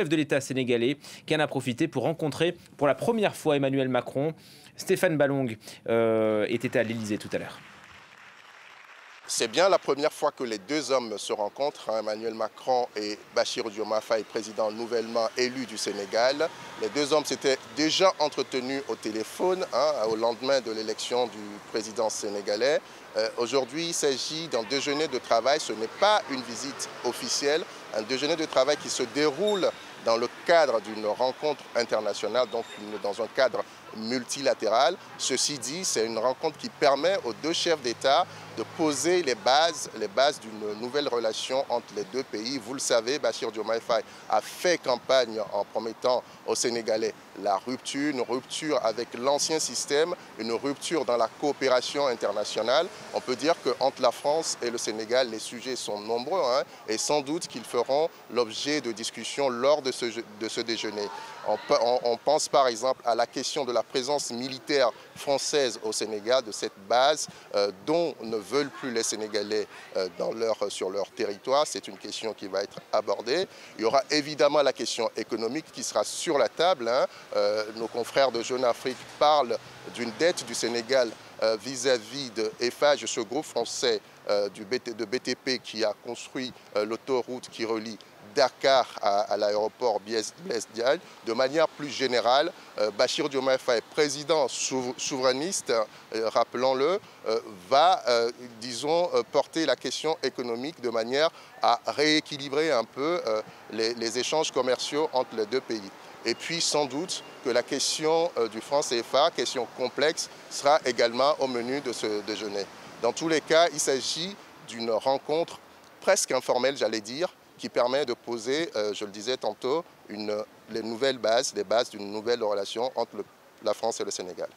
Chef de l'État sénégalais qui en a profité pour rencontrer pour la première fois Emmanuel Macron. Stéphane Ballong était à l'Élysée tout à l'heure. C'est bien la première fois que les deux hommes se rencontrent, Emmanuel Macron et Bassirou Diomaye Faye, président nouvellement élu du Sénégal. Les deux hommes s'étaient déjà entretenus au téléphone au lendemain de l'élection du président sénégalais. Aujourd'hui, il s'agit d'un déjeuner de travail. Ce n'est pas une visite officielle, un déjeuner de travail qui se déroule dans le cadre d'une rencontre internationale, donc dans un cadre multilatéral. Ceci dit, c'est une rencontre qui permet aux deux chefs d'État de poser les bases d'une nouvelle relation entre les deux pays. Vous le savez, Bassirou Diomaye Faye a fait campagne en promettant aux Sénégalais une rupture avec l'ancien système, une rupture dans la coopération internationale. On peut dire qu'entre la France et le Sénégal, les sujets sont nombreux et sans doute qu'ils feront l'objet de discussions lors de ce déjeuner. On pense par exemple à la question de la présence militaire française au Sénégal, de cette base dont ne veulent plus les Sénégalais sur leur territoire. C'est une question qui va être abordée. Il y aura évidemment la question économique qui sera sur la table. Nos confrères de Jeune Afrique parlent d'une dette du Sénégal vis-à-vis de Eiffage, ce groupe français de BTP qui a construit l'autoroute qui relie Dakar à l'aéroport Blaise Diagne. De manière plus générale, Bassirou Diomaye Faye, président souverainiste, rappelons-le, va, disons, porter la question économique de manière à rééquilibrer un peu les échanges commerciaux entre les deux pays. Et puis sans doute que la question du franc CFA, question complexe, sera également au menu de ce déjeuner. Dans tous les cas, il s'agit d'une rencontre presque informelle, j'allais dire, qui permet de poser, je le disais tantôt, les bases d'une nouvelle relation entre la France et le Sénégal.